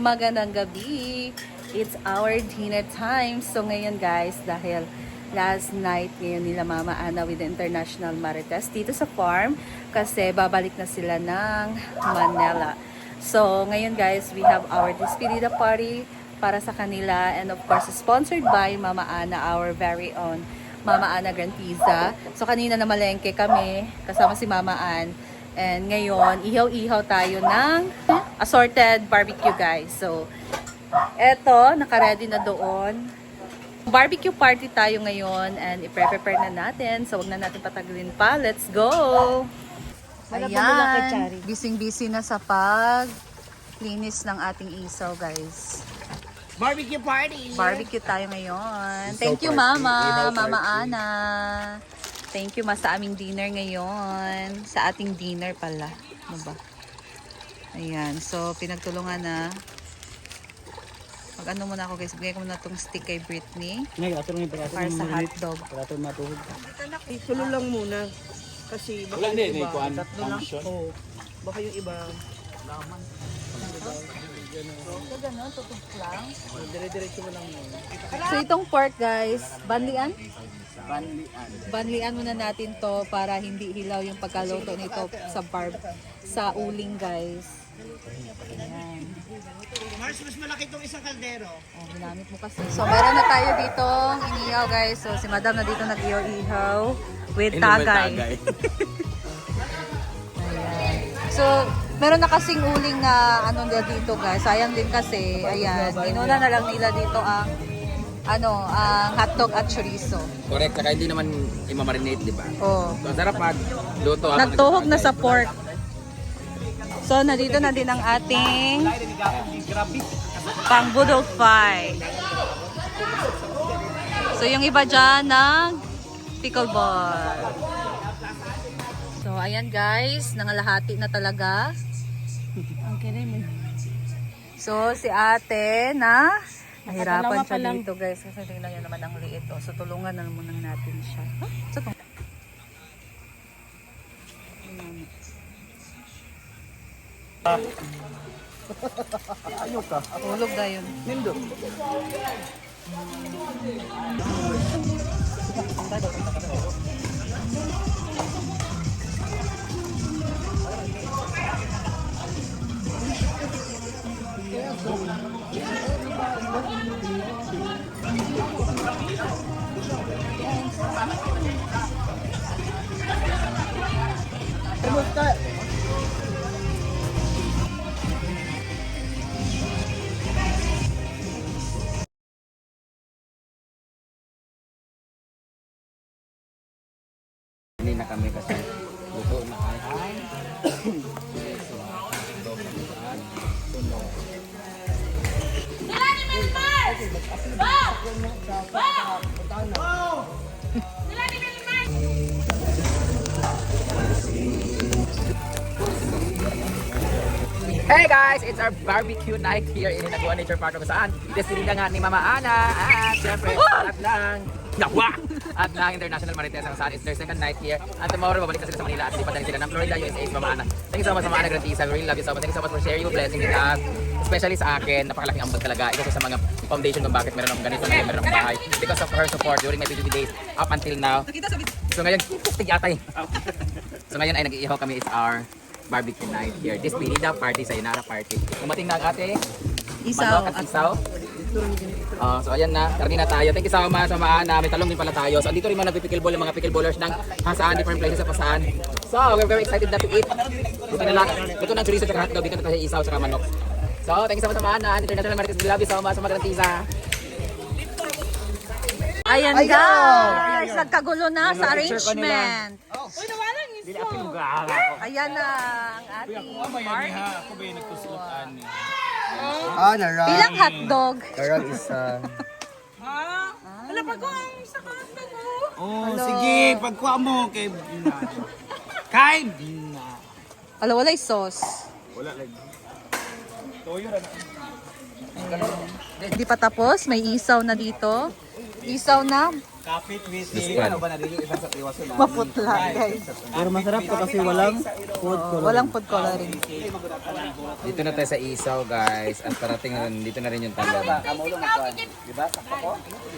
Magandang gabi. It's our dinner time. So ngayon guys, dahil last night ngayon nila Mama Ana with the International Marites dito sa farm kasi babalik na sila ng Manila. So ngayon guys, we have our despedida party para sa kanila and of course sponsored by Mama Ana, our very own Mama Ana Grantiza. So kanina na malengke kami kasama si Mama Ann. And ngayon, ihaw-ihaw tayo ng assorted barbecue guys. So, eto, naka-ready na doon. Barbecue party tayo ngayon and i-prepare na natin. So, wag na natin patagalin pa. Let's go! Ayan, busy-busy na sa pag-linis ng ating isaw guys. Barbecue party! Barbecue tayo ngayon. Thank you Mama, Mama Ana. Thank you ma sa aming dinner ngayon. Sa ating dinner pala. Ano ba? Ayan. So, pinagtulungan na. Mag-ano muna ako guys. Bigay ko muna itong stick kay Britney. Para sa hotdog. Isulo lang muna. Kasi baka yung iba. Tatlo lang. Oh, baka yung iba. Laman. So, gano'n. Tutok lang. Dire-diretso mo lang muna. So, itong pork guys. Banlian? Banlian. Banlian muna natin to para hindi hilaw yung pagkaluto nito sa uling guys. Ayan. Mars, mas malaki itong isang kaldero. Oh, ginamit mo kasi. So, meron na tayo dito inihaw guys. So, si Madam na dito nag-ihaw with tagay. Ayan. So, meron na kasing uling na ano na dito guys. Sayang din kasi. Ayan. Inuna na lang nila dito ang ang hotdog at chorizo. Correct, saka hindi naman i-marinate, di ba? Oh. So, ang sarap pag luto. Nagtuhog na sa pork. So, nandito na din ang ating pangbudol fry. So, yung iba dyan ng pickleball. So, ayan guys, nangalahati na talaga. So, si ate na nahirapan siya dito guys. Kasi tingnan nyo naman ang liit. So, tulungan na muna natin siya. Ano ka? Tulog na yun. Nindo. Kumusta? Hindi na kami kasi luto na kayo. Hey guys! It's our barbecue night here in Inagua Nature Park kung saan destinida nga ni Mama Ana at syempre at ng at ng International Marites kung saan it's their second night here and tomorrow babalik na sila sa Manila at lipat na sila ng Florida, USA sa Mama Ana. Thank you so much Mama Ana Grantiza, we really love you so much. Thank you so much for sharing your blessing with us, especially sa akin. Napakalaking ambag talaga ito sa mga foundation kung bakit meron akong ganito ngayon, meron akong bahay because of her support during my PBB days up until now. So ngayon, tigyatay. So ngayon ay nag-iihaw kami is our barbecue night here. This Pinida party sa Inara party. Umating na ang ating Isaw. at isaw. So ayan na, karni na tayo. Thank you so much sa Maana. May talong din pala tayo. So andito rin mga nagpipickleball, yung mga pickleballers ng saan, different places sa pasaan. So we're very excited na to eat. Ito ng chorizo at hotdog, dito na tayo isaw sa manok. So thank you so much sa Maana. International Marites, we love you so much sa mga Grantiza. Ayan guys, nagkagulo na sa arrangement. Ayan na ang ating party. Narang. Ilang hotdog? Narang isa. Wala pa ko ang isa ka hotdog. Oh, sige, pagkuha mo kay Bina. Kay Bina. Wala, wala'y sauce. Wala lagi. Toyo na. Ayan. Di pa tapos, may isaw na dito. Isaw na Kapit with Luspan. Maputla, guys. Pero masarap to kasi walang food color. Walang food coloring. Dito na tayo sa isaw, guys. At parating na dito na rin yung talong.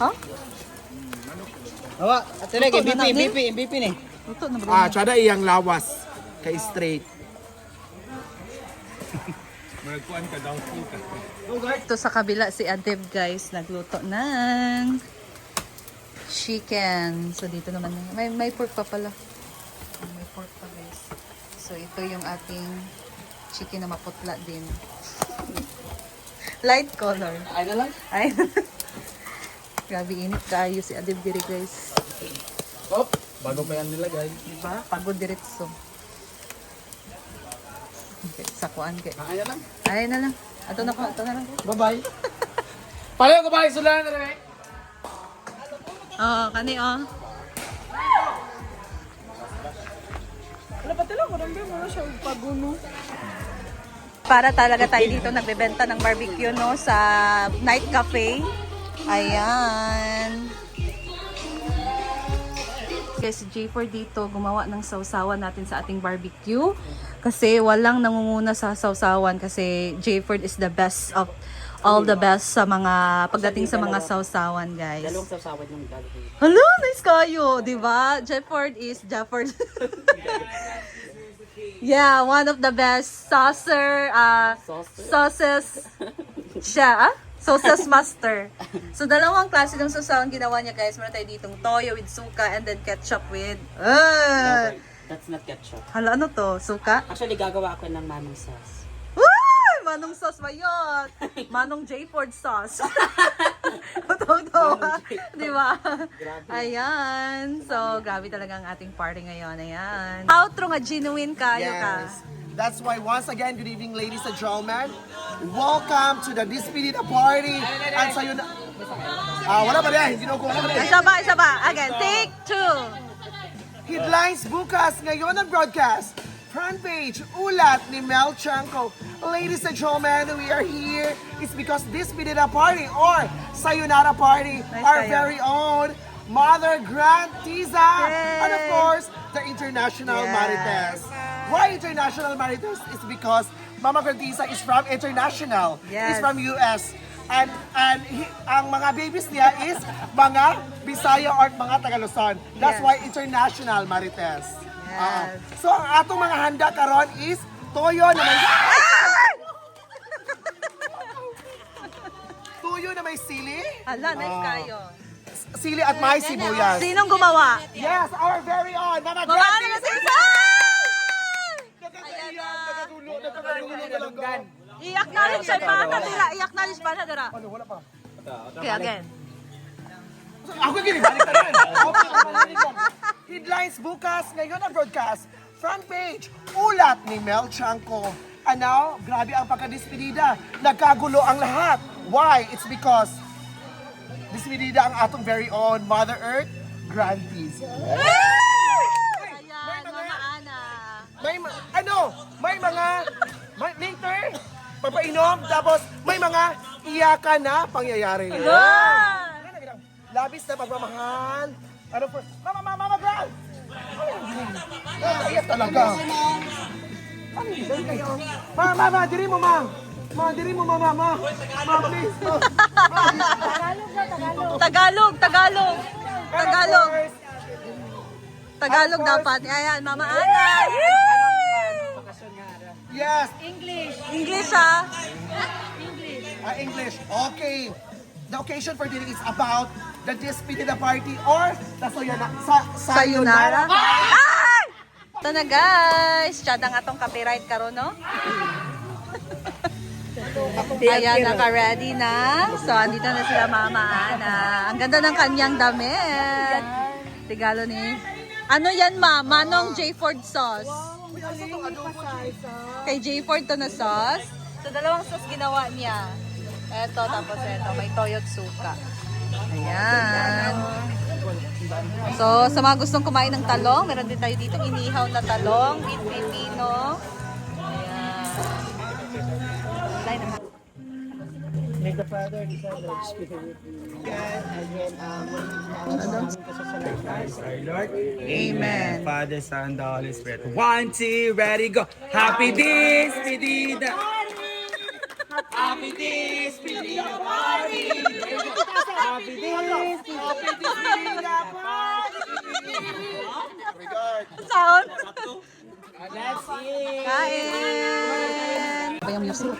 Ha? Hawa, atire kay BP ni. Luto na ba? Tsada iyang lawas kay straight. Ito sa kabila si Adeb, guys, nagluto ng chicken. So dito naman may pork pa pala. May pork pa, guys. So ito yung ating chicken na maputla din. Light color. Ay na lang. Ay. Grabe init kayo si Adeb diri, guys. Oh, bago pa yan nilagay. Diba? Pagod diretso. Okay, sakuan kay. Ay na lang. Ay na lang. Ato na lang. Bye-bye. Pareho ko ba isulan na rin? Oo, kani oh. Wala pa tila, marami mo na siya paguno. Para talaga tayo dito nagbebenta ng barbecue, no, sa night cafe. Ayan. Guys, si J4 dito gumawa ng sausawan natin sa ating barbecue. Kasi walang nangunguna sa sausawan kasi J4 is the best of all the best sa mga pagdating sa mga sausawan, guys. Dalawang sasawan yung gagawin. Hello, nice kayo, di ba? Jefford is Jefford. Yeah, one of the best sauces siya, sauces master. So, dalawang klase ng sausawan ginawa niya, guys. Meron tayo ditong toyo with suka and then ketchup with... That's not ketchup. Hala, ano to? Suka? Actually, gagawa ako ng manong sauce. Uy! Manong sauce ba yun? Manong J. Ford sauce. Totoo. Di ba? Ayan. So, grabe talaga ang ating party ngayon. Ayan. Outro nga, genuine kayo ka. Yes. That's why once again, good evening ladies and gentlemen. Welcome to the Despedida Party. And sa'yo na... wala ba yan? Hindi na ako. Isa ba. Again, take 2. Headlines bukas ngayon ang broadcast. Front page, ulat ni Mel Chanco. Ladies and gentlemen, we are here. It's because Despedida Party or Sayonara Party, Nice our kayo. very own Mother Grand Tiza. Yay! And of course, the International Yes. Marites. Why International Marites? It's because Mama Grand Tiza is from International. Yes. Is from US. And ang mga babies niya is mga Bisaya or mga Tagaluzon. That's Yes. why International Marites. Yes. So ang atong mga handa karon is toyo na may Tuyo na may sili, Hala, nice kayo. sili at may sibuyas. Sinong gumawa? Yes, our very own Mama Gumawa na Gratis. si Isa! Ayan na. Nagkakaiyak. I-acknowledge siya pa na dira. I-acknowledge pa na dira. Ano, wala pa. Okay, again. Ako gini, balik na rin. Headlines bukas, ngayon ang broadcast. Front page, ulat ni Mel Chanco. And now, grabe ang pagka-despedida. Nagkagulo ang lahat. Why? It's because despedida ang atong very own Mother Earth, Grantees. Ayan, Mama Ana. May later, papainom, tapos may mga iyakan na pangyayari. Labis na pagmamahal. Ano for? Mama, Brad! Iyak talaga. Mama, diri mo, ma. Ma, diri mo, mama. Ma, please. Tagalog dapat. Ayan, Mama Ana. Yes. English ha? English. Okay. The occasion for today is about the Despedida Party or the Sayonara. Ay! Ito na guys. Tiyada nga itong copyright karon, no? Ayan, naka-ready na. So, andito na sila Mama Ana. Ang ganda ng kanyang damit. Regalo ni... Ano yan, Ma? Manong J. Ford sauce. Kay J. Ford to na sauce. So, dalawang sauce ginawa niya. Eto, tapos eto. May toyo at suka. Ayan. So, sa mga gustong kumain ng talong, meron din tayo dito inihaw na talong with pipino. Ayan. May the Father, the Son, and the Spirit. And then, Lord. Amen. Father, Son, the Holy Spirit. 1, 2, ready, go. Happy Despedida. Happy Despedida party. Happy Despedida party. Sound. Let's eat. Kain. Apa yung music?